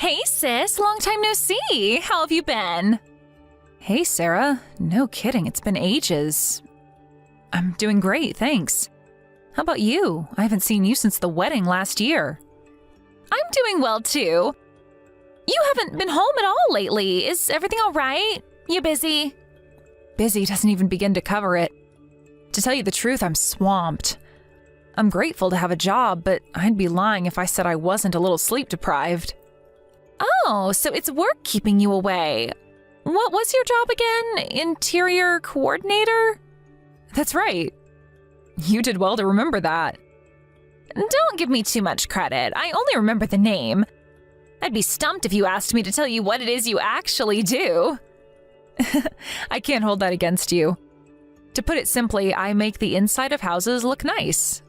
Hey sis, long time no see. How have you been? Hey Sarah, no kidding, it's been ages. I'm doing great, thanks. How about you? I haven't seen you since the wedding last year. I'm doing well too. You haven't been home at all lately. Is everything all right? You busy? Busy doesn't even begin to cover it. To tell you the truth, I'm swamped. I'm grateful to have a job, but I'd be lying if I said I wasn't a little sleep deprived. Oh, so it's work keeping you away. What was your job again? Interior coordinator? That's right. You did well to remember that. Don't give me too much credit. I only remember the name. I'd be stumped if you asked me to tell you what it is you actually do. I can't hold that against you. To put it simply, I make the inside of houses look nice.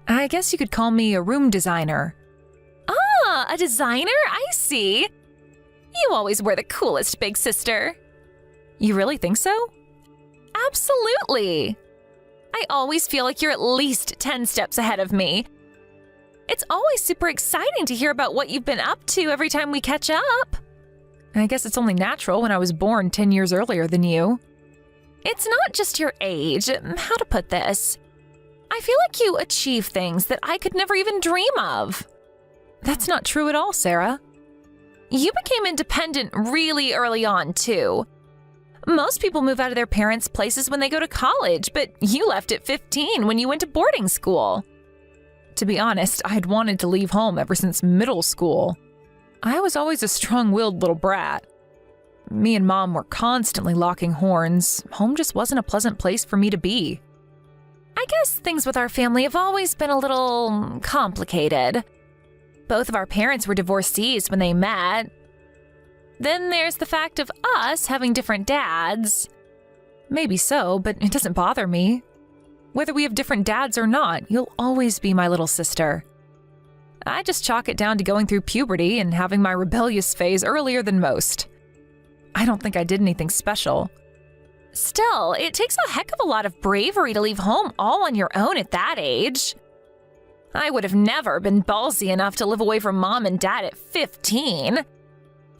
I guess you could call me a room designer. Ah, a designer? I see. You always were the coolest, big sister. You really think so? Absolutely. I always feel like you're at least 10 steps ahead of me. It's always super exciting to hear about what you've been up to every time we catch up. I guess it's only natural when I was born 10 years earlier than you. It's not just your age. How to put this? I feel like you achieve things that I could never even dream of. That's not true at all, Sarah. You became independent really early on, too. Most people move out of their parents' places when they go to college, but you left at 15 when you went to boarding school. To be honest, I had wanted to leave home ever since middle school. I was always a strong-willed little brat. Me and Mom were constantly locking horns. Home just wasn't a pleasant place for me to be. I guess things with our family have always been a little complicated. Both of our parents were divorcees when they met. Then there's the fact of us having different dads. Maybe so, but it doesn't bother me. Whether we have different dads or not, you'll always be my little sister. I just chalk it down to going through puberty and having my rebellious phase earlier than most. I don't think I did anything special. Still, it takes a heck of a lot of bravery to leave home all on your own at that age. I would have never been ballsy enough to live away from Mom and Dad at 15.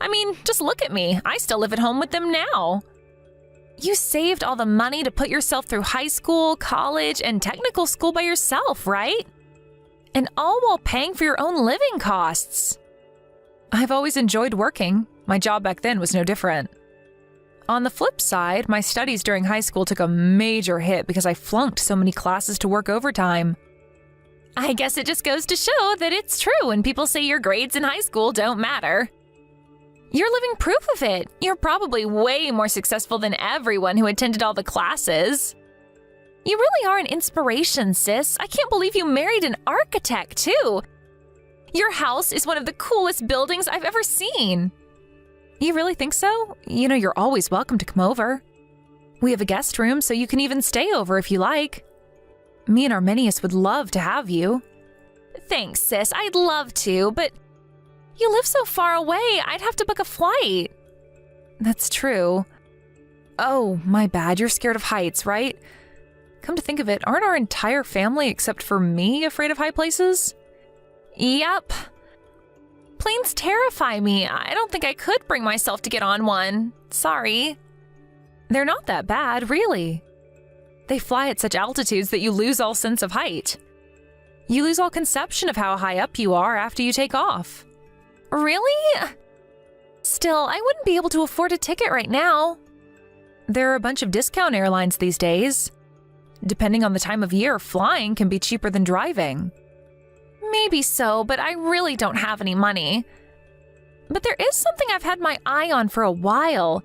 I mean, just look at me. I still live at home with them now. You saved all the money to put yourself through high school, college, and technical school by yourself, right? And all while paying for your own living costs. I've always enjoyed working. My job back then was no different. On the flip side, my studies during high school took a major hit because I flunked so many classes to work overtime. I guess it just goes to show that it's true when people say your grades in high school don't matter. You're living proof of it. You're probably way more successful than everyone who attended all the classes. You really are an inspiration, sis. I can't believe you married an architect, too. Your house is one of the coolest buildings I've ever seen. You really think so? You know, you're always welcome to come over. We have a guest room, so you can even stay over if you like. Me and Arminius would love to have you. Thanks, sis. I'd love to, but you live so far away, I'd have to book a flight. That's true. Oh, my bad. You're scared of heights, right? Come to think of it, aren't our entire family except for me afraid of high places? Yep. Planes terrify me. I don't think I could bring myself to get on one. Sorry. They're not that bad, really. They fly at such altitudes that you lose all sense of height. You lose all conception of how high up you are after you take off. Really? Still, I wouldn't be able to afford a ticket right now. There are a bunch of discount airlines these days. Depending on the time of year, flying can be cheaper than driving. Maybe so, but I really don't have any money. But there is something I've had my eye on for a while.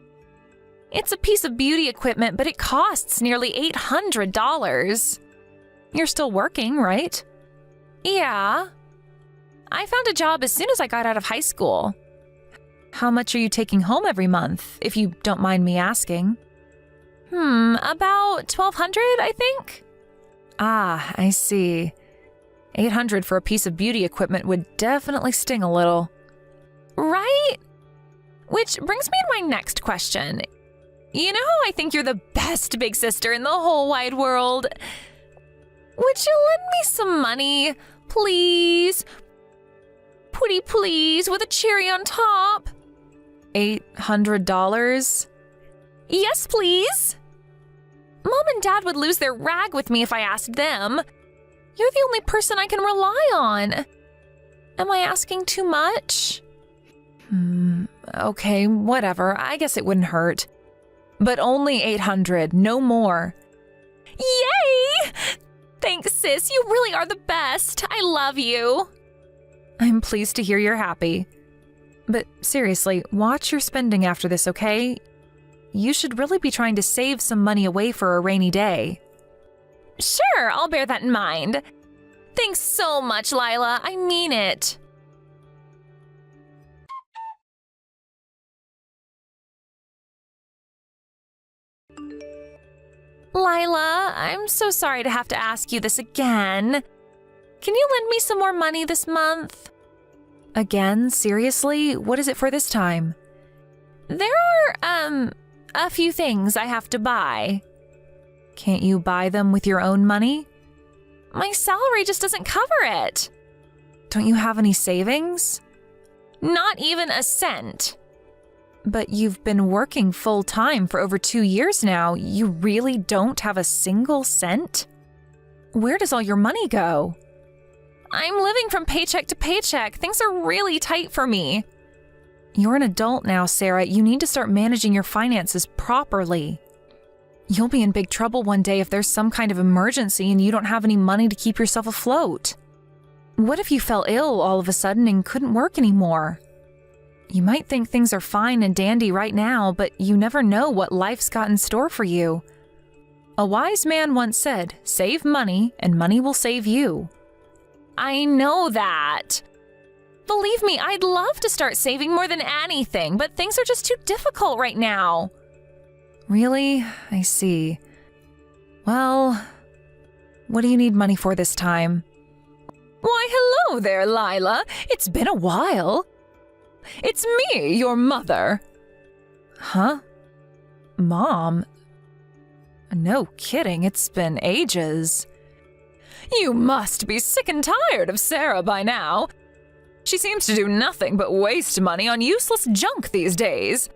It's a piece of beauty equipment, but it costs nearly $800. You're still working, right? Yeah. I found a job as soon as I got out of high school. How much are you taking home every month, if you don't mind me asking? About $1,200, I think. Ah, I see. $800 for a piece of beauty equipment would definitely sting a little. Right? Which brings me to my next question. You know how I think you're the best big sister in the whole wide world? Would you lend me some money, please? pretty please, with a cherry on top. $800? Yes, please. Mom and Dad would lose their rag with me if I asked them. You're the only person I can rely on. Am I asking too much? Okay, whatever. I guess it wouldn't hurt. But only 800, no more. Yay! Thanks, sis. You really are the best. I love you. I'm pleased to hear you're happy. But seriously, watch your spending after this, okay? You should really be trying to save some money away for a rainy day. Sure, I'll bear that in mind. Thanks so much, Lila. I mean it. Lila, I'm so sorry to have to ask you this again. Can you lend me some more money this month? Again? Seriously? What is it for this time? There are, a few things I have to buy. Can't you buy them with your own money? My salary just doesn't cover it. Don't you have any savings? Not even a cent. But you've been working full-time for over 2 years now. You really don't have a single cent? Where does all your money go? I'm living from paycheck to paycheck. Things are really tight for me. You're an adult now, Sarah. You need to start managing your finances properly. You'll be in big trouble one day if there's some kind of emergency and you don't have any money to keep yourself afloat. What if you fell ill all of a sudden and couldn't work anymore? You might think things are fine and dandy right now, but you never know what life's got in store for you. A wise man once said, "Save money, and money will save you." I know that. Believe me, I'd love to start saving more than anything, but things are just too difficult right now. Really? I see. Well, what do you need money for this time? Why, hello there, Lila. It's been a while. It's me, your mother. Huh? Mom? No kidding, it's been ages. You must be sick and tired of Sarah by now. She seems to do nothing but waste money on useless junk these days.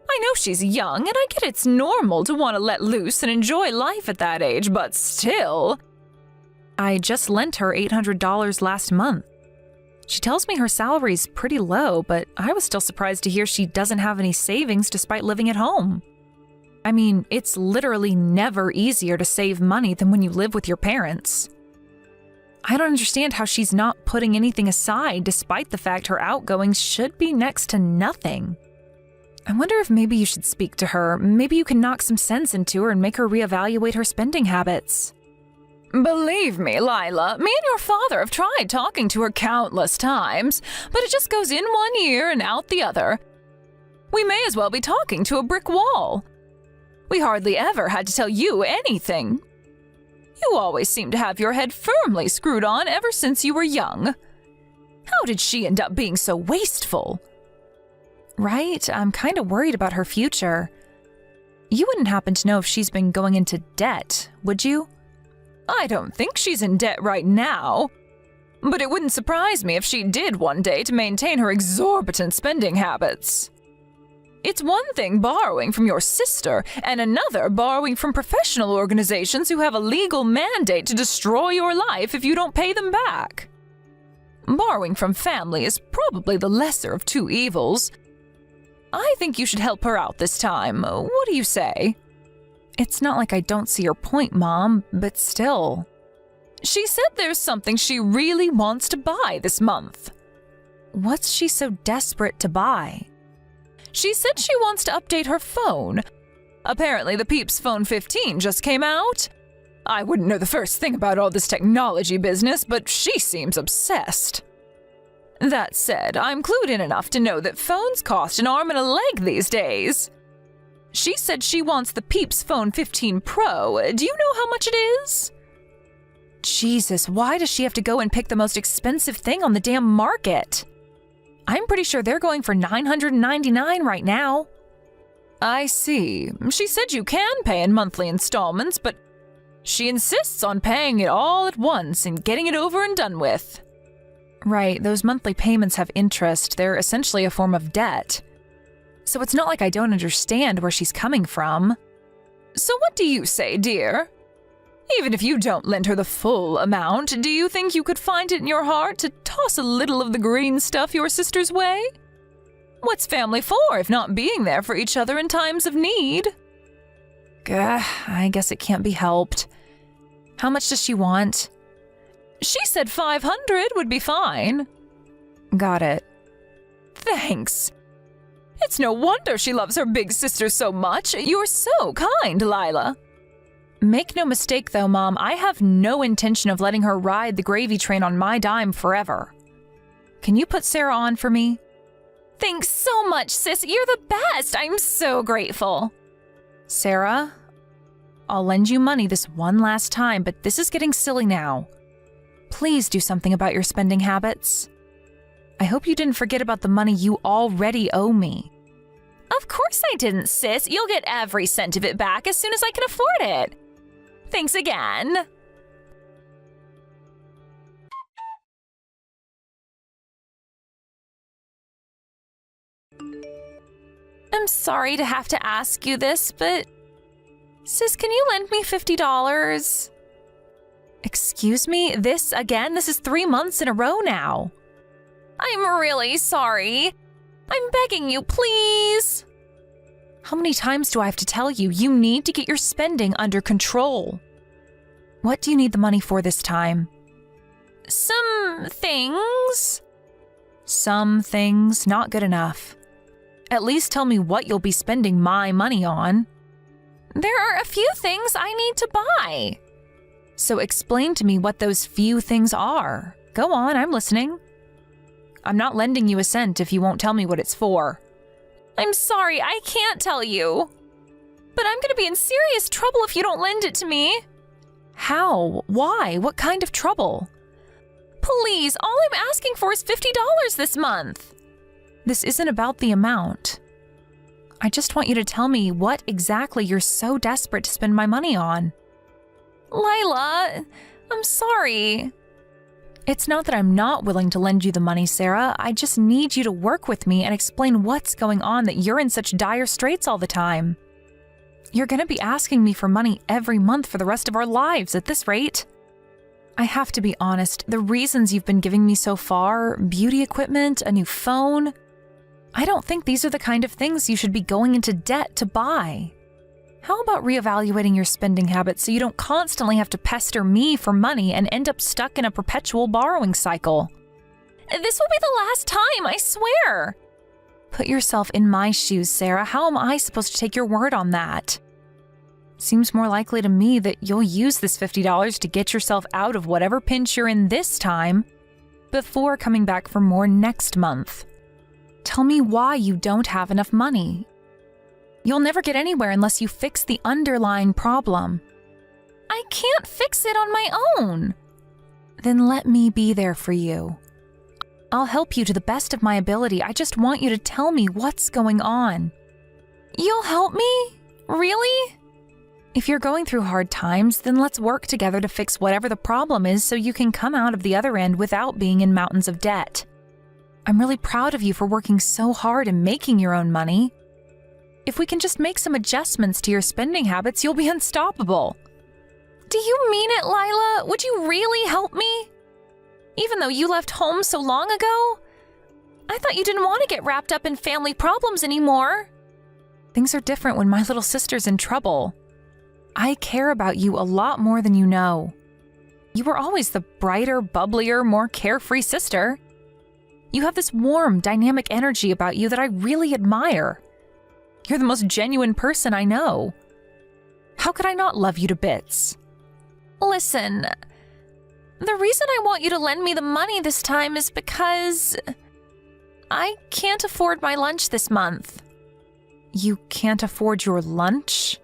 I know she's young, and I get it's normal to want to let loose and enjoy life at that age, but still. I just lent her $800 last month. She tells me her salary's pretty low, but I was still surprised to hear she doesn't have any savings despite living at home. I mean, it's literally never easier to save money than when you live with your parents. I don't understand how she's not putting anything aside despite the fact her outgoings should be next to nothing. I wonder if maybe you should speak to her. Maybe you can knock some sense into her and make her reevaluate her spending habits. Believe me, Lila, me and your father have tried talking to her countless times, but it just goes in one ear and out the other. We may as well be talking to a brick wall. We hardly ever had to tell you anything. You always seem to have your head firmly screwed on ever since you were young. How did she end up being so wasteful? Right? I'm kind of worried about her future. You wouldn't happen to know if she's been going into debt, would you? I don't think she's in debt right now. But it wouldn't surprise me if she did one day to maintain her exorbitant spending habits. It's one thing borrowing from your sister, and another borrowing from professional organizations who have a legal mandate to destroy your life if you don't pay them back. Borrowing from family is probably the lesser of two evils. I think you should help her out this time. What do you say? It's not like I don't see your point, Mom, but still. She said there's something she really wants to buy this month. What's she so desperate to buy? She said she wants to update her phone. Apparently the Peeps Phone 15 just came out. I wouldn't know the first thing about all this technology business, but she seems obsessed. That said, I'm clued in enough to know that phones cost an arm and a leg these days. She said she wants the Peeps Phone 15 Pro. Do you know how much it is? Jesus, why does she have to go and pick the most expensive thing on the damn market? I'm pretty sure they're going for $999 right now. I see. She said you can pay in monthly installments, but she insists on paying it all at once and getting it over and done with. Right, those monthly payments have interest. They're essentially a form of debt. So it's not like I don't understand where she's coming from. So what do you say, dear? Even if you don't lend her the full amount, do you think you could find it in your heart to toss a little of the green stuff your sister's way? What's family for if not being there for each other in times of need? I guess it can't be helped. How much does she want? She said 500 would be fine. Got it. Thanks. It's no wonder she loves her big sister so much. You're so kind, Lila. Make no mistake, though, Mom, I have no intention of letting her ride the gravy train on my dime forever. Can you put Sarah on for me? Thanks so much, sis. You're the best. I'm so grateful. Sarah, I'll lend you money this one last time, but this is getting silly now. Please do something about your spending habits. I hope you didn't forget about the money you already owe me. Of course I didn't, sis. You'll get every cent of it back as soon as I can afford it. Thanks again. I'm sorry to have to ask you this, but... Sis, can you lend me $50? Excuse me? This again? This is 3 months in a row now. I'm really sorry. I'm begging you, please. How many times do I have to tell you? You need to get your spending under control. What do you need the money for this time? Some things. Some things, not good enough. At least tell me what you'll be spending my money on. There are a few things I need to buy. So explain to me what those few things are. Go on, I'm listening. I'm not lending you a cent if you won't tell me what it's for. I'm sorry, I can't tell you. But I'm going to be in serious trouble if you don't lend it to me. How? Why? What kind of trouble? Please, all I'm asking for is $50 this month. This isn't about the amount. I just want you to tell me what exactly you're so desperate to spend my money on. Lila, I'm sorry. It's not that I'm not willing to lend you the money, Sarah. I just need you to work with me and explain what's going on that you're in such dire straits all the time. You're going to be asking me for money every month for the rest of our lives at this rate. I have to be honest, the reasons you've been giving me so far, beauty equipment, a new phone, I don't think these are the kind of things you should be going into debt to buy. How about reevaluating your spending habits so you don't constantly have to pester me for money and end up stuck in a perpetual borrowing cycle? This will be the last time, I swear. Put yourself in my shoes, Sarah. How am I supposed to take your word on that? Seems more likely to me that you'll use this $50 to get yourself out of whatever pinch you're in this time before coming back for more next month. Tell me why you don't have enough money. You'll never get anywhere unless you fix the underlying problem. I can't fix it on my own. Then let me be there for you. I'll help you to the best of my ability. I just want you to tell me what's going on. You'll help me? Really? If you're going through hard times, then let's work together to fix whatever the problem is so you can come out of the other end without being in mountains of debt. I'm really proud of you for working so hard and making your own money. If we can just make some adjustments to your spending habits, you'll be unstoppable. Do you mean it, Lila? Would you really help me? Even though you left home so long ago? I thought you didn't want to get wrapped up in family problems anymore. Things are different when my little sister's in trouble. I care about you a lot more than you know. You were always the brighter, bubblier, more carefree sister. You have this warm, dynamic energy about you that I really admire. You're the most genuine person I know. How could I not love you to bits? Listen, the reason I want you to lend me the money this time is because I can't afford my lunch this month. You can't afford your lunch?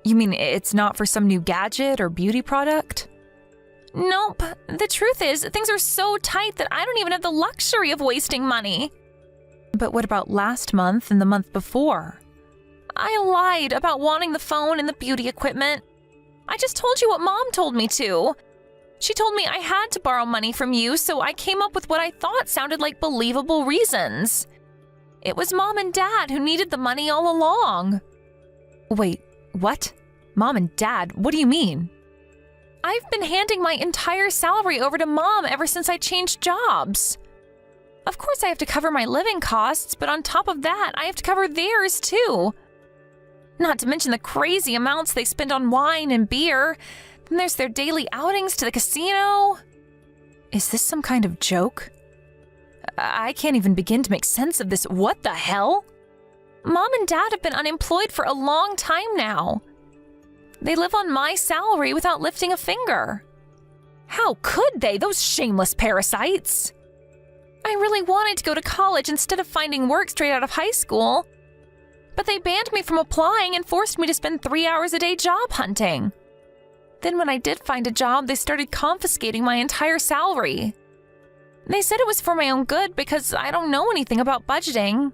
You mean it's not for some new gadget or beauty product? Nope. The truth is, things are so tight that I don't even have the luxury of wasting money. But what about last month and the month before? I lied about wanting the phone and the beauty equipment. I just told you what Mom told me to. She told me I had to borrow money from you, so I came up with what I thought sounded like believable reasons. It was Mom and Dad who needed the money all along. Wait, what? Mom and Dad? What do you mean? I've been handing my entire salary over to Mom ever since I changed jobs. Of course, I have to cover my living costs, but on top of that, I have to cover theirs too. Not to mention the crazy amounts they spend on wine and beer. Then there's their daily outings to the casino. Is this some kind of joke? I can't even begin to make sense of this. What the hell? Mom and Dad have been unemployed for a long time now. They live on my salary without lifting a finger. How could they, those shameless parasites? I really wanted to go to college instead of finding work straight out of high school. But they banned me from applying and forced me to spend 3 hours a day job hunting. Then when I did find a job, they started confiscating my entire salary. They said it was for my own good because I don't know anything about budgeting.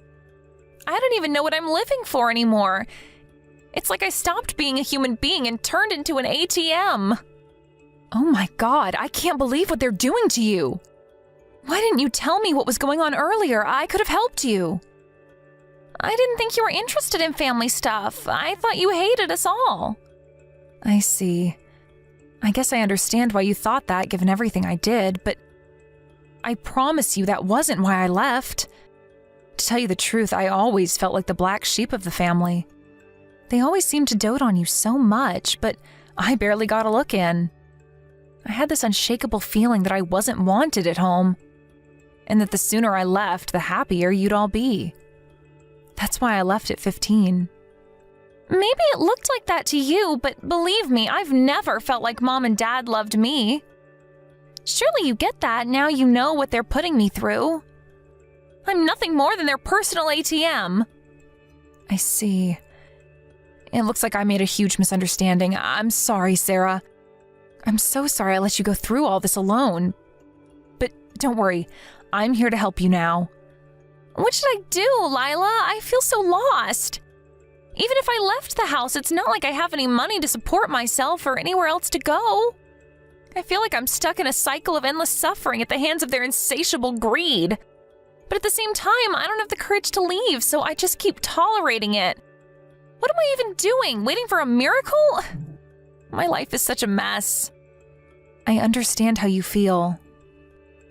I don't even know what I'm living for anymore. It's like I stopped being a human being and turned into an ATM. Oh my God, I can't believe what they're doing to you. Why didn't you tell me what was going on earlier? I could have helped you. I didn't think you were interested in family stuff. I thought you hated us all. I see. I guess I understand why you thought that, given everything I did, but I promise you that wasn't why I left. To tell you the truth, I always felt like the black sheep of the family. They always seemed to dote on you so much, but I barely got a look in. I had this unshakable feeling that I wasn't wanted at home, and that the sooner I left, the happier you'd all be. That's why I left at 15. Maybe it looked like that to you, but believe me, I've never felt like Mom and Dad loved me. Surely you get that now you know what they're putting me through. I'm nothing more than their personal ATM. I see. It looks like I made a huge misunderstanding. I'm sorry, Sarah. I'm so sorry I let you go through all this alone. But don't worry, I'm here to help you now. What should I do, Lila? I feel so lost. Even if I left the house, it's not like I have any money to support myself or anywhere else to go. I feel like I'm stuck in a cycle of endless suffering at the hands of their insatiable greed. But at the same time, I don't have the courage to leave, so I just keep tolerating it. What am I even doing? Waiting for a miracle? My life is such a mess. I understand how you feel.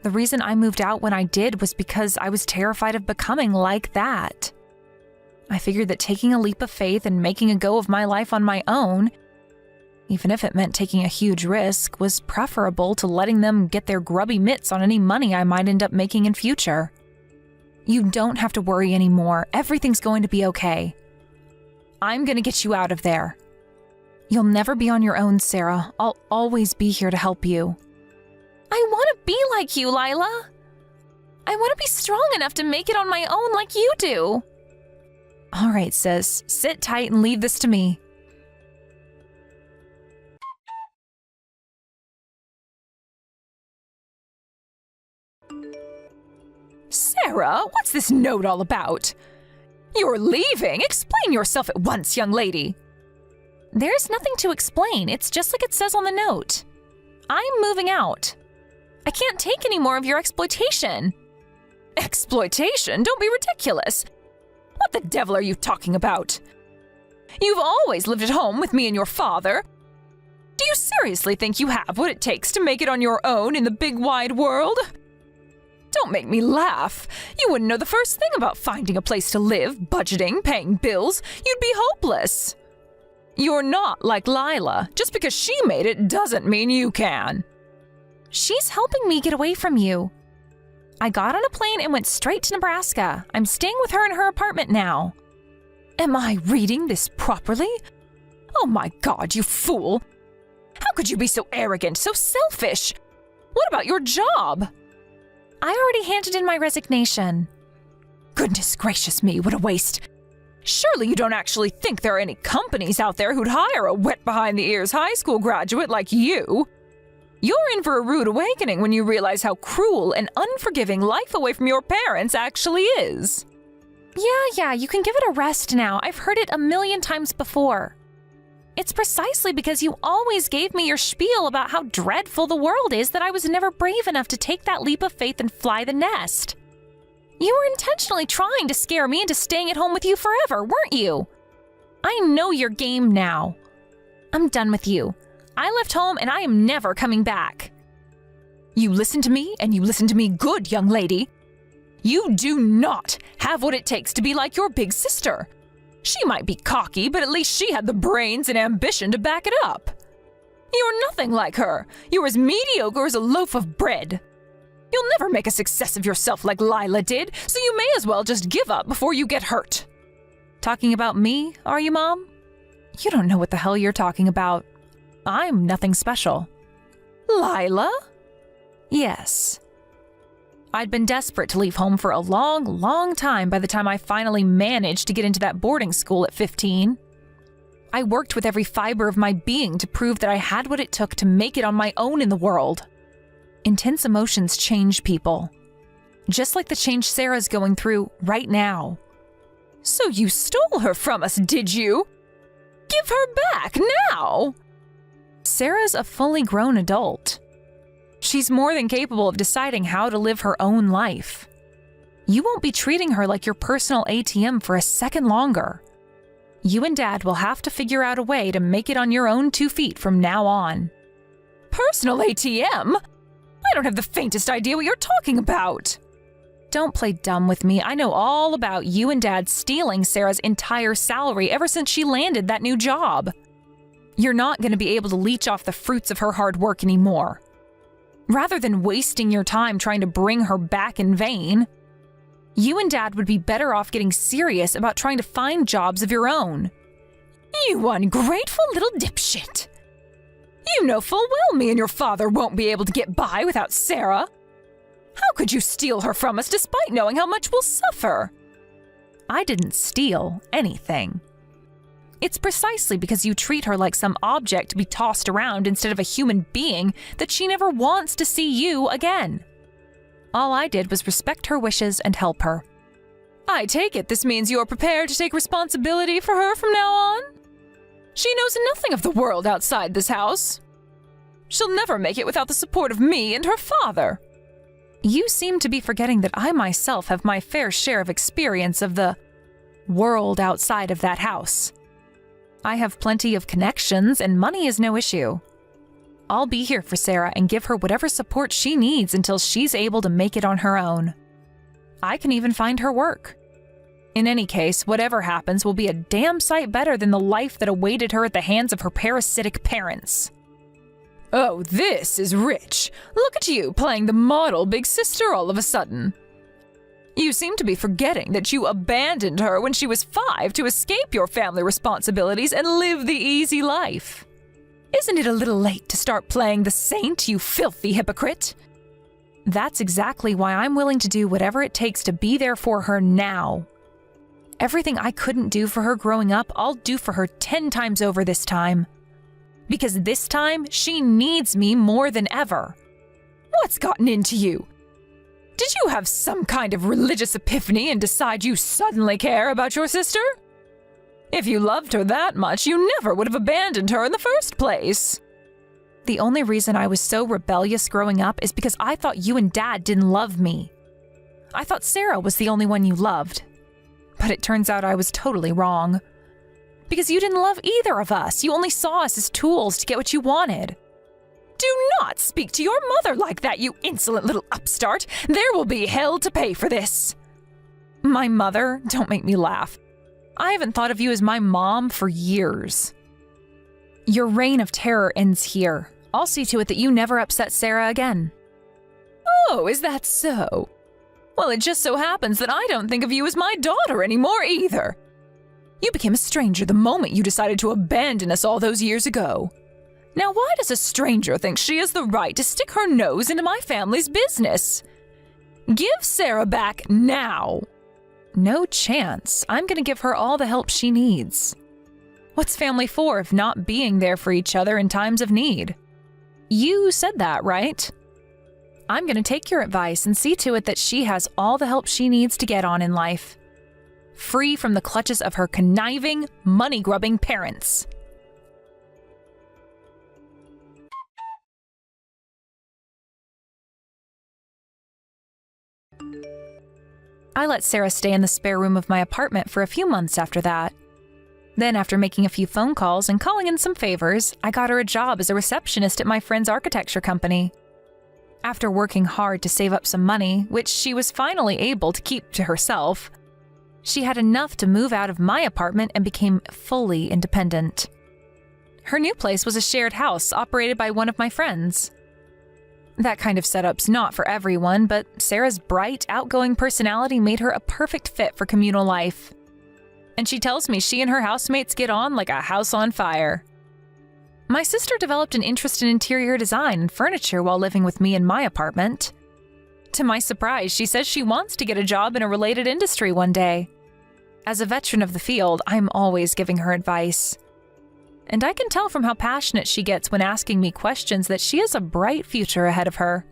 The reason I moved out when I did was because I was terrified of becoming like that. I figured that taking a leap of faith and making a go of my life on my own, even if it meant taking a huge risk, was preferable to letting them get their grubby mitts on any money I might end up making in future. You don't have to worry anymore. Everything's going to be okay. I'm going to get you out of there. You'll never be on your own, Sarah. I'll always be here to help you. I want to be like you, Lila. I want to be strong enough to make it on my own like you do. All right, sis. Sit tight and leave this to me. Sarah, what's this note all about? You're leaving. Explain yourself at once, young lady. There's nothing to explain. It's just like it says on the note. I'm moving out. I can't take any more of your exploitation. Exploitation? Don't be ridiculous. What the devil are you talking about? You've always lived at home with me and your father. Do you seriously think you have what it takes to make it on your own in the big wide world? Don't make me laugh. You wouldn't know the first thing about finding a place to live, budgeting, paying bills. You'd be hopeless. You're not like Lila. Just because she made it doesn't mean you can. She's helping me get away from you. I got on a plane and went straight to Nebraska. I'm staying with her in her apartment now. Am I reading this properly? Oh my God, you fool! How could you be so arrogant, so selfish? What about your job? I already handed in my resignation. Goodness gracious me, what a waste. Surely you don't actually think there are any companies out there who'd hire a wet behind-the-ears high school graduate like you? You're in for a rude awakening when you realize how cruel and unforgiving life away from your parents actually is. Yeah, you can give it a rest now. I've heard it a million times before. It's precisely because you always gave me your spiel about how dreadful the world is that I was never brave enough to take that leap of faith and fly the nest. You were intentionally trying to scare me into staying at home with you forever, weren't you? I know your game now. I'm done with you. I left home and I am never coming back. You listen to me, and you listen to me good, young lady. You do not have what it takes to be like your big sister. She might be cocky, but at least she had the brains and ambition to back it up. You're nothing like her. You're as mediocre as a loaf of bread. You'll never make a success of yourself like Lila did, so you may as well just give up before you get hurt. Talking about me, are you, Mom? You don't know what the hell you're talking about. I'm nothing special. Lila? Yes. I'd been desperate to leave home for a long, long time by the time I finally managed to get into that boarding school at 15. I worked with every fiber of my being to prove that I had what it took to make it on my own in the world. Intense emotions change people. Just like the change Sarah's going through right now. So you stole her from us, did you? Give her back now! Sarah's a fully grown adult. She's more than capable of deciding how to live her own life. You won't be treating her like your personal ATM for a second longer. You and Dad will have to figure out a way to make it on your own 2 feet from now on. Personal ATM? I don't have the faintest idea what you're talking about. Don't play dumb with me. I know all about you and Dad stealing Sarah's entire salary ever since she landed that new job. You're not going to be able to leech off the fruits of her hard work anymore. Rather than wasting your time trying to bring her back in vain, you and Dad would be better off getting serious about trying to find jobs of your own. You ungrateful little dipshit. You know full well me and your father won't be able to get by without Sarah. How could you steal her from us despite knowing how much we'll suffer? I didn't steal anything. It's precisely because you treat her like some object to be tossed around instead of a human being that she never wants to see you again. All I did was respect her wishes and help her. I take it this means you're prepared to take responsibility for her from now on? She knows nothing of the world outside this house. She'll never make it without the support of me and her father. You seem to be forgetting that I myself have my fair share of experience of the world outside of that house. I have plenty of connections, and money is no issue. I'll be here for Sarah and give her whatever support she needs until she's able to make it on her own. I can even find her work. In any case, whatever happens will be a damn sight better than the life that awaited her at the hands of her parasitic parents. Oh, this is rich. Look at you playing the model big sister all of a sudden. You seem to be forgetting that you abandoned her when she was 5 to escape your family responsibilities and live the easy life. Isn't it a little late to start playing the saint, you filthy hypocrite? That's exactly why I'm willing to do whatever it takes to be there for her now. Everything I couldn't do for her growing up, I'll do for her 10 times over this time. Because this time, she needs me more than ever. What's gotten into you? Did you have some kind of religious epiphany and decide you suddenly care about your sister? If you loved her that much, you never would have abandoned her in the first place. The only reason I was so rebellious growing up is because I thought you and Dad didn't love me. I thought Sarah was the only one you loved. But it turns out I was totally wrong. Because you didn't love either of us. You only saw us as tools to get what you wanted. Do not speak to your mother like that, you insolent little upstart. There will be hell to pay for this. My mother? Don't make me laugh. I haven't thought of you as my mom for years. Your reign of terror ends here. I'll see to it that you never upset Sarah again. Oh, is that so? Well, it just so happens that I don't think of you as my daughter anymore either. You became a stranger the moment you decided to abandon us all those years ago. Now, why does a stranger think she has the right to stick her nose into my family's business? Give Sarah back now. No chance. I'm going to give her all the help she needs. What's family for if not being there for each other in times of need? You said that, right? I'm going to take your advice and see to it that she has all the help she needs to get on in life. Free from the clutches of her conniving, money-grubbing parents. I let Sarah stay in the spare room of my apartment for a few months after that. Then, after making a few phone calls and calling in some favors, I got her a job as a receptionist at my friend's architecture company. After working hard to save up some money, which she was finally able to keep to herself, she had enough to move out of my apartment and became fully independent. Her new place was a shared house operated by one of my friends. That kind of setup's not for everyone, but Sarah's bright, outgoing personality made her a perfect fit for communal life. And she tells me she and her housemates get on like a house on fire. My sister developed an interest in interior design and furniture while living with me in my apartment. To my surprise, she says she wants to get a job in a related industry one day. As a veteran of the field, I'm always giving her advice. And I can tell from how passionate she gets when asking me questions that she has a bright future ahead of her.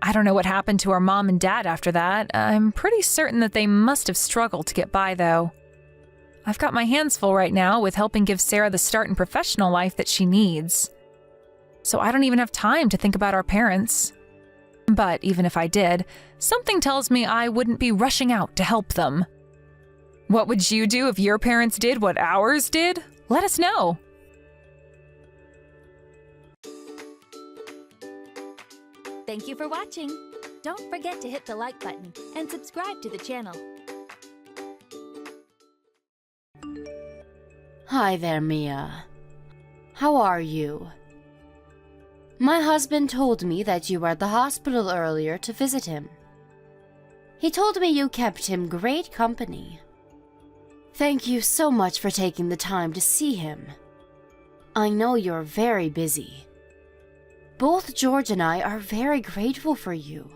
I don't know what happened to her mom and dad after that. I'm pretty certain that they must have struggled to get by, though. I've got my hands full right now with helping give Sarah the start in professional life that she needs. So I don't even have time to think about our parents. But even if I did, something tells me I wouldn't be rushing out to help them. What would you do if your parents did what ours did? Let us know. Thank you for watching. Don't forget to hit the like button and subscribe to the channel. Hi there, Mia. How are you? My husband told me that you were at the hospital earlier to visit him. He told me you kept him great company. Thank you so much for taking the time to see him. I know you're very busy. Both George and I are very grateful for you.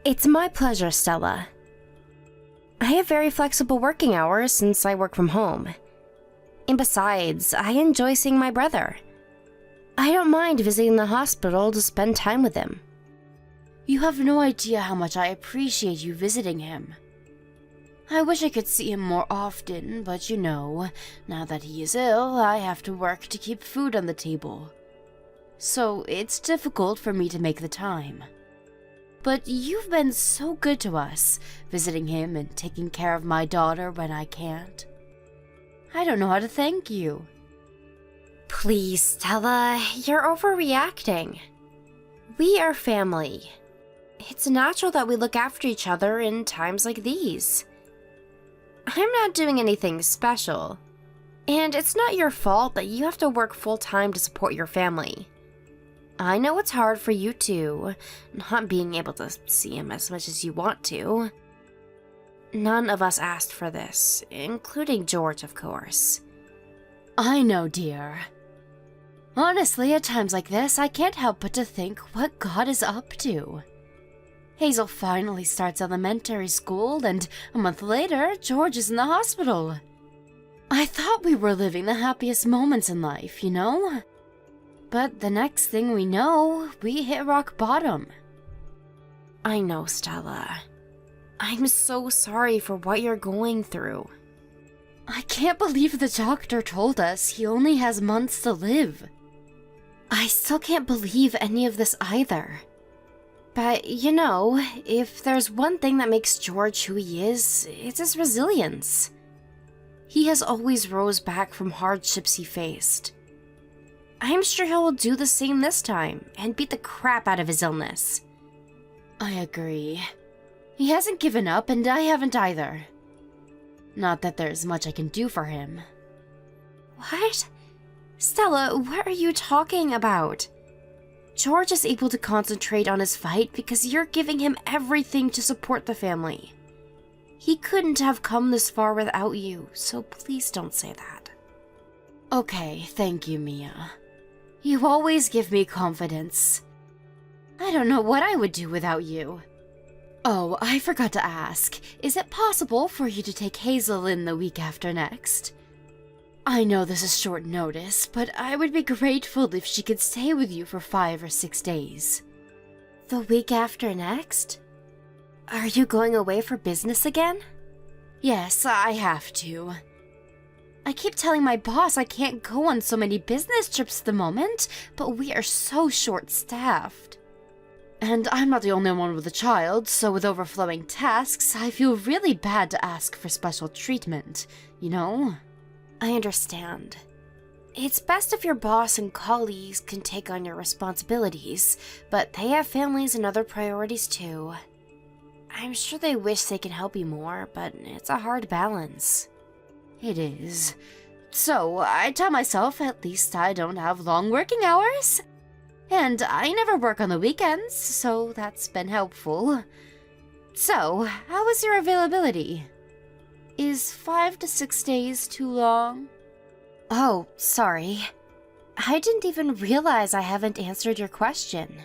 It's my pleasure, Stella. I have very flexible working hours since I work from home. And besides, I enjoy seeing my brother. I don't mind visiting the hospital to spend time with him. You have no idea how much I appreciate you visiting him. I wish I could see him more often, but you know, now that he is ill, I have to work to keep food on the table. So it's difficult for me to make the time. But you've been so good to us, visiting him and taking care of my daughter when I can't. I don't know how to thank you. Please, Stella, you're overreacting. We are family. It's natural that we look after each other in times like these. I'm not doing anything special. And it's not your fault that you have to work full-time to support your family. I know it's hard for you too, not being able to see him as much as you want to. None of us asked for this, including George, of course. I know, dear. Honestly, at times like this, I can't help but to think what God is up to. Hazel finally starts elementary school, and a month later, George is in the hospital. I thought we were living the happiest moments in life, you know? But the next thing we know, we hit rock bottom. I know, Stella. I'm so sorry for what you're going through. I can't believe the doctor told us he only has months to live. I still can't believe any of this either. But, you know, if there's one thing that makes George who he is, it's his resilience. He has always rose back from hardships he faced. I'm sure he'll do the same this time and beat the crap out of his illness. I agree. He hasn't given up, and I haven't either. Not that there's much I can do for him. What? Stella, what are you talking about? George is able to concentrate on his fight because you're giving him everything to support the family. He couldn't have come this far without you, so please don't say that. Okay, thank you, Mia. You always give me confidence. I don't know what I would do without you. Oh, I forgot to ask. Is it possible for you to take Hazel in the week after next? I know this is short notice, but I would be grateful if she could stay with you for 5 or 6 days. The week after next? Are you going away for business again? Yes, I have to. I keep telling my boss I can't go on so many business trips at the moment, but we are so short-staffed. And I'm not the only one with a child, so with overflowing tasks, I feel really bad to ask for special treatment, you know? I understand. It's best if your boss and colleagues can take on your responsibilities, but they have families and other priorities too. I'm sure they wish they could help you more, but it's a hard balance. It is. So, I tell myself at least I don't have long working hours. And I never work on the weekends, so that's been helpful. So, how is your availability? Is 5 to 6 days too long? Oh, sorry. I didn't even realize I haven't answered your question.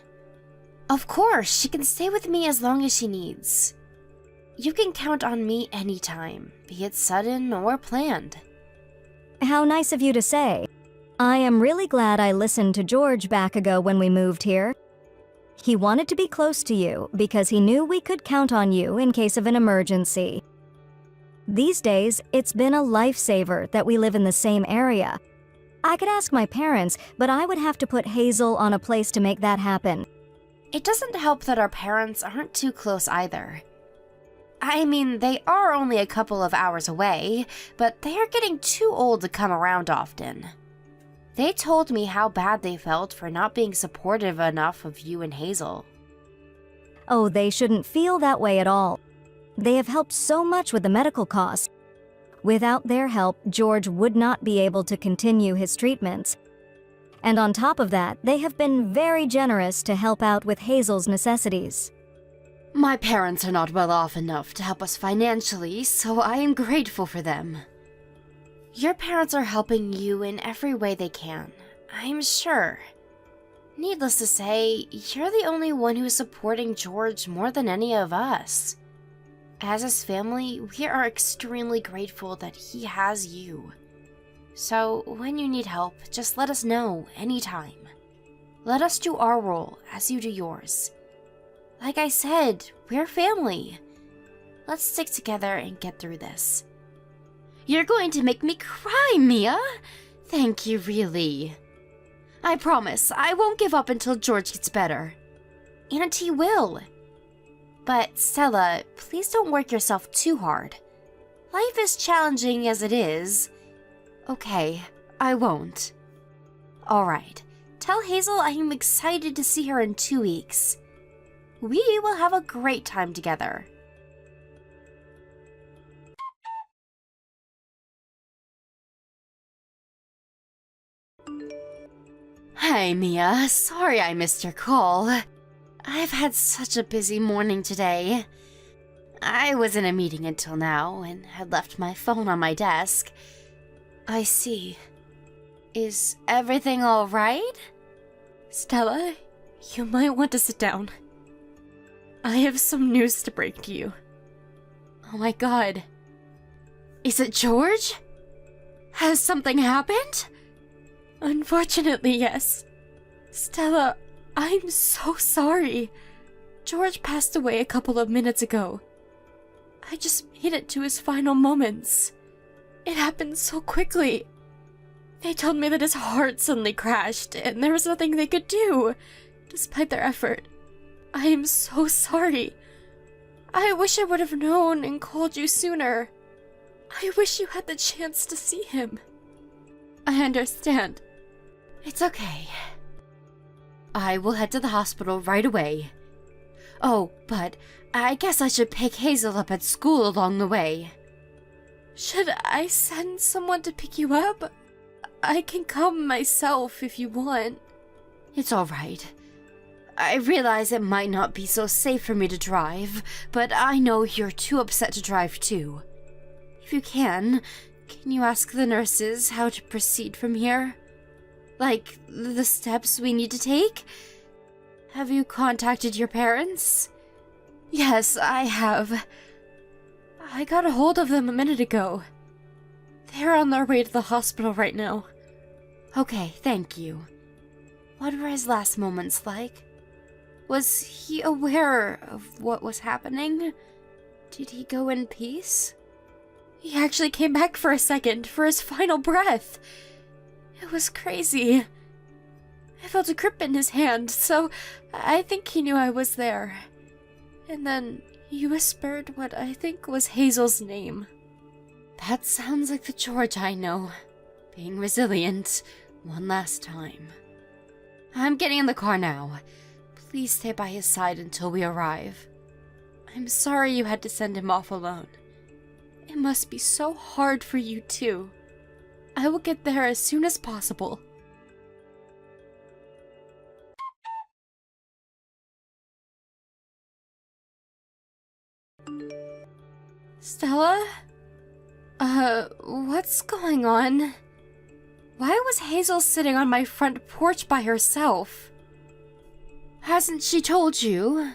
Of course, she can stay with me as long as she needs. You can count on me anytime, be it sudden or planned. How nice of you to say. I am really glad I listened to George back ago when we moved here. He wanted to be close to you because he knew we could count on you in case of an emergency. These days, it's been a lifesaver that we live in the same area. I could ask my parents, but I would have to put Hazel on a place to make that happen. It doesn't help that our parents aren't too close either. I mean, they are only a couple of hours away, but they are getting too old to come around often. They told me how bad they felt for not being supportive enough of you and Hazel. Oh, they shouldn't feel that way at all. They have helped so much with the medical costs. Without their help, George would not be able to continue his treatments. And on top of that, they have been very generous to help out with Hazel's necessities. My parents are not well off enough to help us financially, so I am grateful for them. Your parents are helping you in every way they can, I'm sure. Needless to say, you're the only one who is supporting George more than any of us. As his family, we are extremely grateful that he has you. So, when you need help, just let us know anytime. Let us do our role as you do yours. Like I said, we're family. Let's stick together and get through this. You're going to make me cry, Mia! Thank you, really. I promise, I won't give up until George gets better. And he will. But Stella, please don't work yourself too hard. Life is challenging as it is. Okay, I won't. Alright, tell Hazel I am excited to see her in 2 weeks. We will have a great time together. Hi, Mia. Sorry I missed your call. I've had such a busy morning today. I was in a meeting until now and had left my phone on my desk. I see. Is everything all right? Stella, you might want to sit down. I have some news to break to you. Oh my god. Is it George? Has something happened? Unfortunately, yes. Stella, I'm so sorry. George passed away a couple of minutes ago. I just made it to his final moments. It happened so quickly. They told me that his heart suddenly crashed and there was nothing they could do, despite their effort. I am so sorry. I wish I would have known and called you sooner. I wish you had the chance to see him. I understand. It's okay. I will head to the hospital right away. Oh, but I guess I should pick Hazel up at school along the way. Should I send someone to pick you up? I can come myself if you want. It's alright. I realize it might not be so safe for me to drive, but I know you're too upset to drive too. If you can you ask the nurses how to proceed from here? Like, the steps we need to take? Have you contacted your parents? Yes, I have. I got a hold of them a minute ago. They're on their way to the hospital right now. Okay, thank you. What were his last moments like? Was he aware of what was happening? Did he go in peace? He actually came back for a second, for his final breath. It was crazy. I felt a grip in his hand, so I think he knew I was there. And then he whispered what I think was Hazel's name. That sounds like the George I know. Being resilient one last time. I'm getting in the car now. Please stay by his side until we arrive. I'm sorry you had to send him off alone. It must be so hard for you too. I will get there as soon as possible. Stella? What's going on? Why was Hazel sitting on my front porch by herself? Hasn't she told you?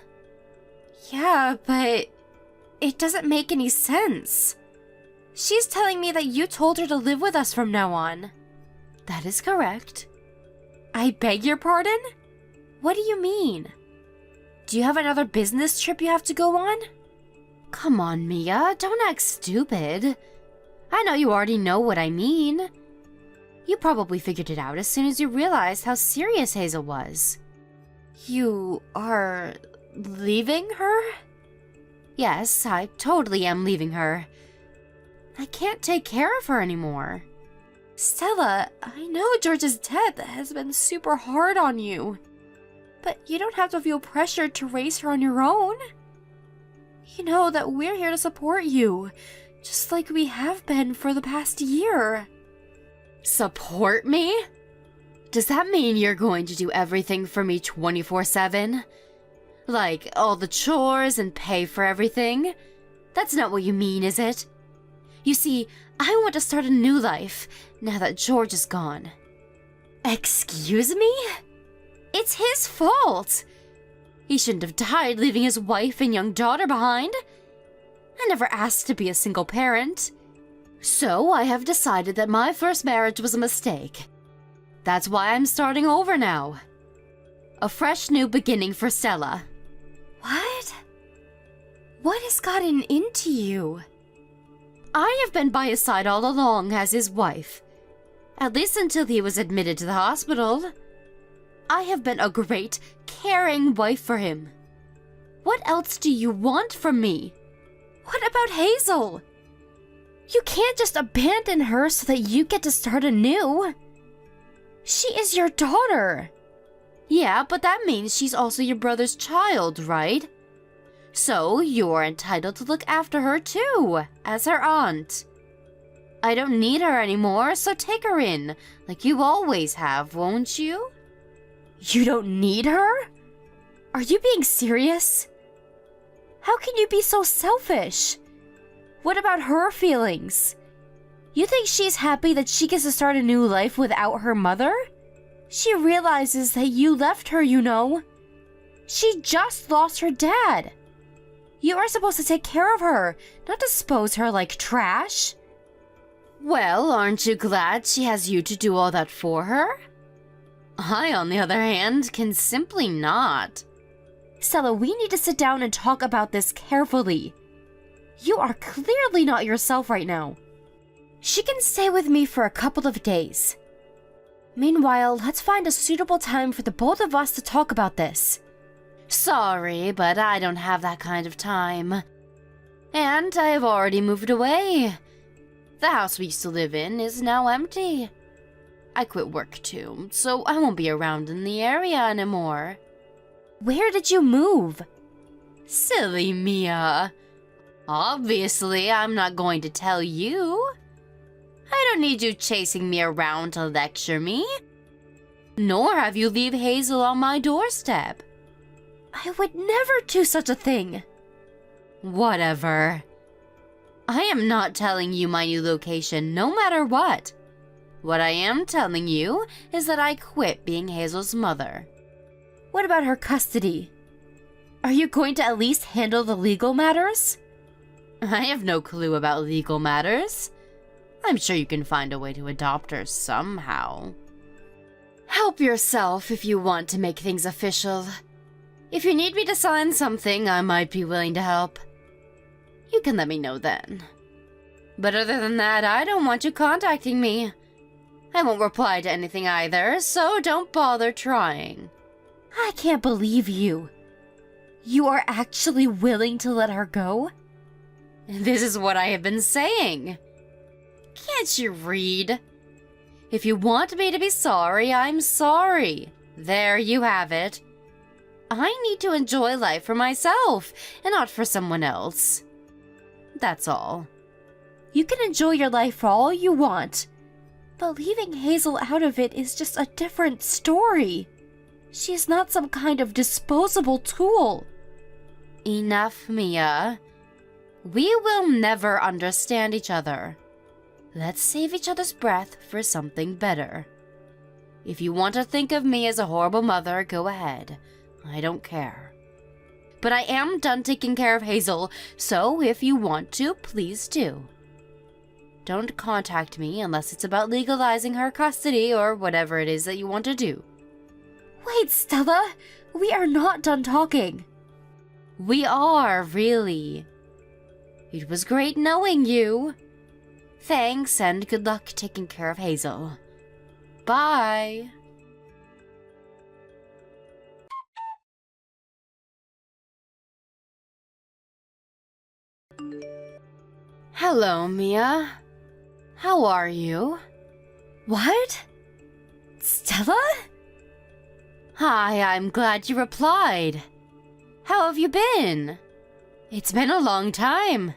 Yeah, but it doesn't make any sense. She's telling me that you told her to live with us from now on. That is correct. I beg your pardon? What do you mean? Do you have another business trip you have to go on? Come on, Mia, don't act stupid. I know you already know what I mean. You probably figured it out as soon as you realized how serious Hazel was. You are leaving her? Yes, I totally am leaving her. I can't take care of her anymore. Stella, I know George's death has been super hard on you. But you don't have to feel pressured to raise her on your own. You know that we're here to support you, just like we have been for the past year. Support me? Does that mean you're going to do everything for me 24/7? Like all the chores and pay for everything? That's not what you mean, is it? You see, I want to start a new life now that George is gone. Excuse me? It's his fault. He shouldn't have died leaving his wife and young daughter behind. I never asked to be a single parent. So I have decided that my first marriage was a mistake. That's why I'm starting over now. A fresh new beginning for Stella. What? What has gotten into you? I have been by his side all along as his wife. At least until he was admitted to the hospital. I have been a great, caring wife for him. What else do you want from me? What about Hazel? You can't just abandon her so that you get to start anew. She is your daughter. Yeah, but that means she's also your brother's child, right? So you're entitled to look after her too, as her aunt. I don't need her anymore, so take her in, like you always have, won't you? You don't need her? Are you being serious? How can you be so selfish? What about her feelings? You think she's happy that she gets to start a new life without her mother? She realizes that you left her, you know. She just lost her dad. You are supposed to take care of her, not dispose her like trash. Well, aren't you glad she has you to do all that for her? I, on the other hand, can simply not. Stella, we need to sit down and talk about this carefully. You are clearly not yourself right now. She can stay with me for a couple of days. Meanwhile, let's find a suitable time for the both of us to talk about this. Sorry, but I don't have that kind of time. And I have already moved away. The house we used to live in is now empty. I quit work too, so I won't be around in the area anymore. Where did you move? Silly Mia. Obviously, I'm not going to tell you. I don't need you chasing me around to lecture me. Nor have you leave Hazel on my doorstep. I would never do such a thing. Whatever. I am not telling you my new location no matter what. What I am telling you is that I quit being Hazel's mother. What about her custody? Are you going to at least handle the legal matters? I have no clue about legal matters. I'm sure you can find a way to adopt her somehow. Help yourself if you want to make things official. If you need me to sign something, I might be willing to help. You can let me know then. But other than that, I don't want you contacting me. I won't reply to anything either, so don't bother trying. I can't believe you. You are actually willing to let her go? This is what I have been saying. Can't you read? If you want me to be sorry, I'm sorry. There you have it. I need to enjoy life for myself and not for someone else. That's all. You can enjoy your life for all you want, but leaving Hazel out of it is just a different story. She's not some kind of disposable tool. Enough, Mia. We will never understand each other. Let's save each other's breath for something better. If you want to think of me as a horrible mother, go ahead. I don't care. But I am done taking care of Hazel, so if you want to, please do. Don't contact me unless it's about legalizing her custody or whatever it is that you want to do. Wait, Stella! We are not done talking. We are, really. It was great knowing you. Thanks, and good luck taking care of Hazel. Bye. Hello, Mia. How are you? What? Stella? Hi, I'm glad you replied. How have you been? It's been a long time.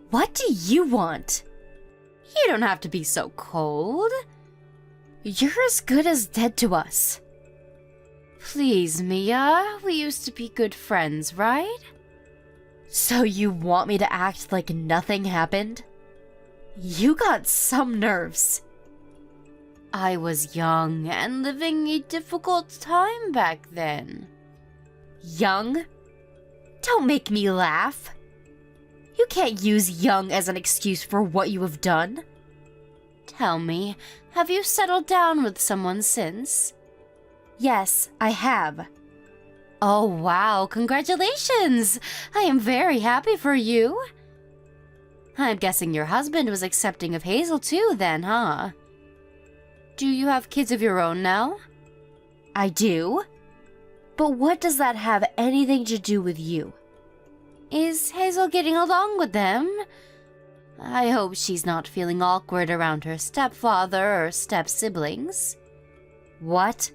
What do you want? You don't have to be so cold. You're as good as dead to us. Please, Mia, we used to be good friends, right? So you want me to act like nothing happened? You got some nerves. I was young and living a difficult time back then. Young? Don't make me laugh. You can't use young as an excuse for what you have done. Tell me, have you settled down with someone since? Yes, I have. Oh wow, congratulations! I am very happy for you. I'm guessing your husband was accepting of Hazel too then, huh? Do you have kids of your own now? I do. But what does that have anything to do with you? Is Hazel getting along with them? I hope she's not feeling awkward around her stepfather or step-siblings. What?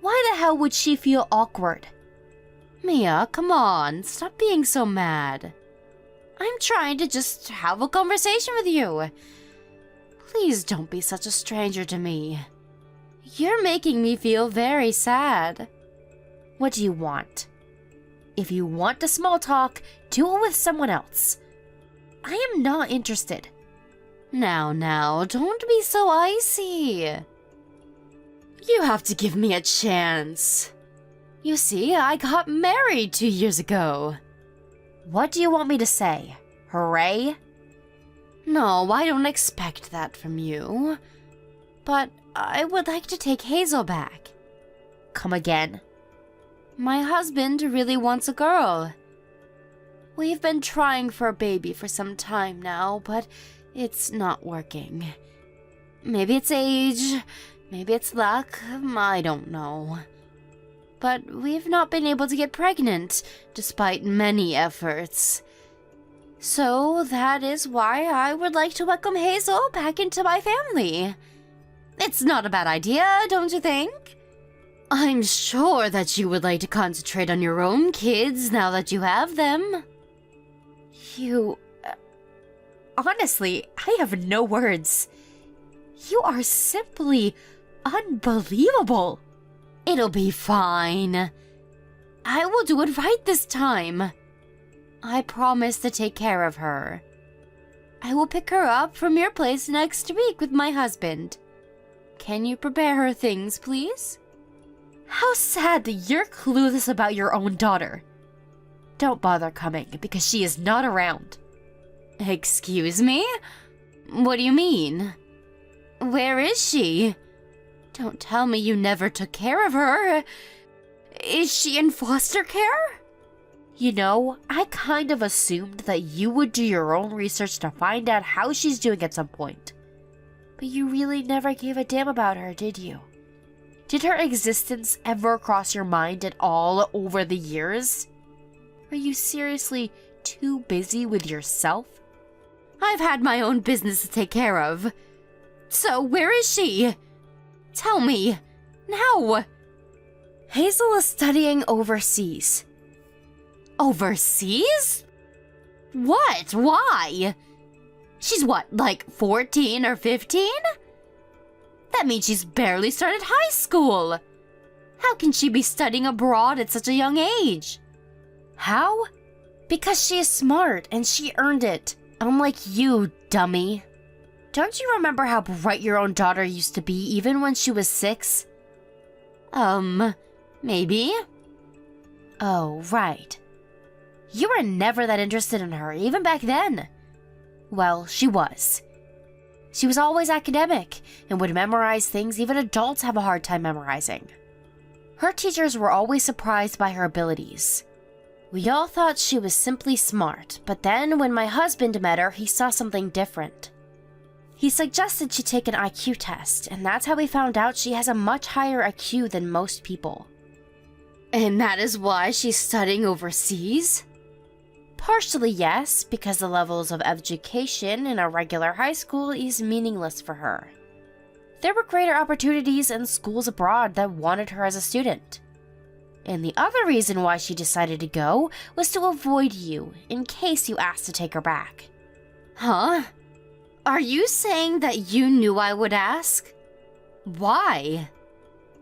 Why the hell would she feel awkward? Mia, come on, stop being so mad. I'm trying to just have a conversation with you. Please don't be such a stranger to me. You're making me feel very sad. What do you want? If you want to small talk, do it with someone else. I am not interested. Now, don't be so icy. You have to give me a chance. You see, I got married 2 years ago. What do you want me to say? Hooray? No, I don't expect that from you. But I would like to take Hazel back. Come again. My husband really wants a girl. We've been trying for a baby for some time now, but it's not working. Maybe it's age, maybe it's luck, I don't know. But we've not been able to get pregnant, despite many efforts. So that is why I would like to welcome Hazel back into my family. It's not a bad idea, don't you think? I'm sure that you would like to concentrate on your own kids now that you have them. Honestly, I have no words. You are simply unbelievable. It'll be fine. I will do it right this time. I promise to take care of her. I will pick her up from your place next week with my husband. Can you prepare her things, please? How sad that you're clueless about your own daughter. Don't bother coming, because she is not around. Excuse me? What do you mean? Where is she? Don't tell me you never took care of her. Is she in foster care? You know, I kind of assumed that you would do your own research to find out how she's doing at some point. But you really never gave a damn about her, did you? Did her existence ever cross your mind at all over the years? Are you seriously too busy with yourself? I've had my own business to take care of. So where is she? Tell me, now. Hazel is studying overseas. Overseas? What? Why? She's what, like 14 or 15? That means she's barely started high school. How can she be studying abroad at such a young age? How? Because she is smart and she earned it. Unlike you, dummy. Don't you remember how bright your own daughter used to be even when she was 6? Maybe. Oh, right. You were never that interested in her, even back then. Well, she was. She was always academic and would memorize things even adults have a hard time memorizing. Her teachers were always surprised by her abilities. We all thought she was simply smart, but then when my husband met her, he saw something different. He suggested she take an IQ test, and that's how we found out she has a much higher IQ than most people. And that is why she's studying overseas? Partially, yes, because the levels of education in a regular high school is meaningless for her. There were greater opportunities in schools abroad that wanted her as a student. And the other reason why she decided to go was to avoid you, in case you asked to take her back. Huh? Are you saying that you knew I would ask? Why?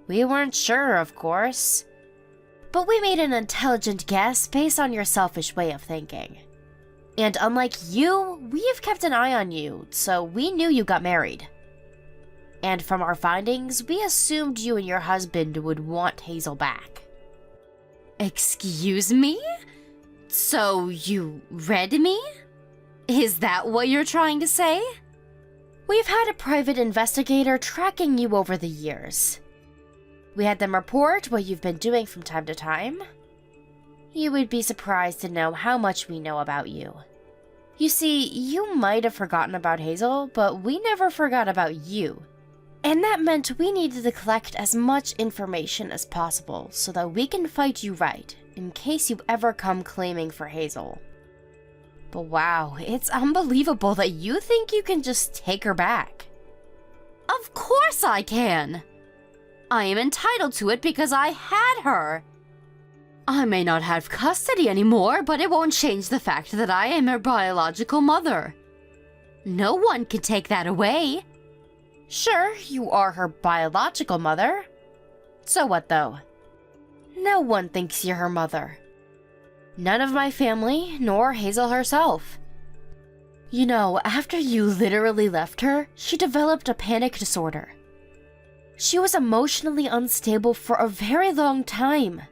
We weren't sure, of course. But we made an intelligent guess based on your selfish way of thinking. And unlike you, we have kept an eye on you, so we knew you got married. And from our findings, we assumed you and your husband would want Hazel back. Excuse me? So you read me? Is that what you're trying to say? We've had a private investigator tracking you over the years. We had them report what you've been doing from time to time. You would be surprised to know how much we know about you. You see, you might have forgotten about Hazel, but we never forgot about you. And that meant we needed to collect as much information as possible so that we can fight you right, in case you ever come claiming for Hazel. But wow, it's unbelievable that you think you can just take her back. Of course I can! I am entitled to it because I had her. I may not have custody anymore, but it won't change the fact that I am her biological mother. No one can take that away. Sure, you are her biological mother. So what, though? No one thinks you're her mother. None of my family, nor Hazel herself. You know, after you literally left her, she developed a panic disorder. She was emotionally unstable for a very long time.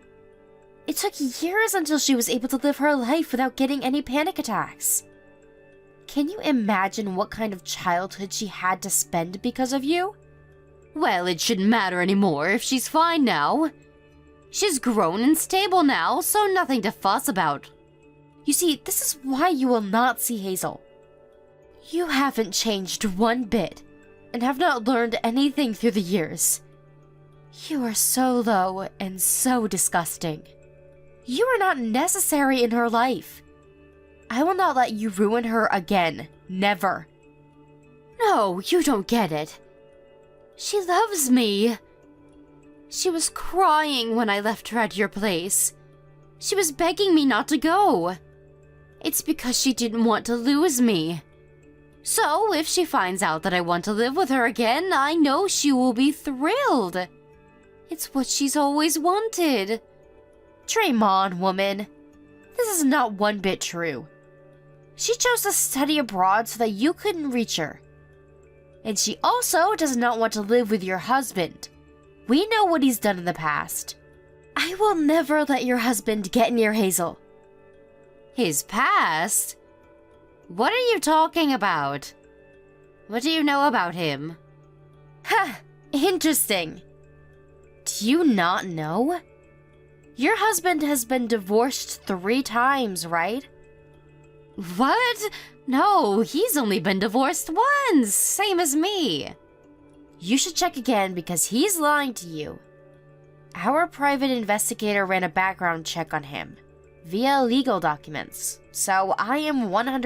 It took years until she was able to live her life without getting any panic attacks. Can you imagine what kind of childhood she had to spend because of you? Well, it shouldn't matter anymore if she's fine now. She's grown and stable now, so nothing to fuss about. You see, this is why you will not see Hazel. You haven't changed one bit, and have not learned anything through the years. You are so low and so disgusting. You are not necessary in her life. I will not let you ruin her again. Never. No, you don't get it. She loves me. She was crying when I left her at your place. She was begging me not to go. It's because she didn't want to lose me. So, if she finds out that I want to live with her again, I know she will be thrilled. It's what she's always wanted. Dream on, woman. This is not one bit true. She chose to study abroad so that you couldn't reach her. And she also does not want to live with your husband. We know what he's done in the past. I will never let your husband get near Hazel. His past? What are you talking about? What do you know about him? Ha! Interesting. Do you not know? Your husband has been divorced 3 times, right? What? No, he's only been divorced once, same as me. You should check again because he's lying to you. Our private investigator ran a background check on him via legal documents, so I am 100%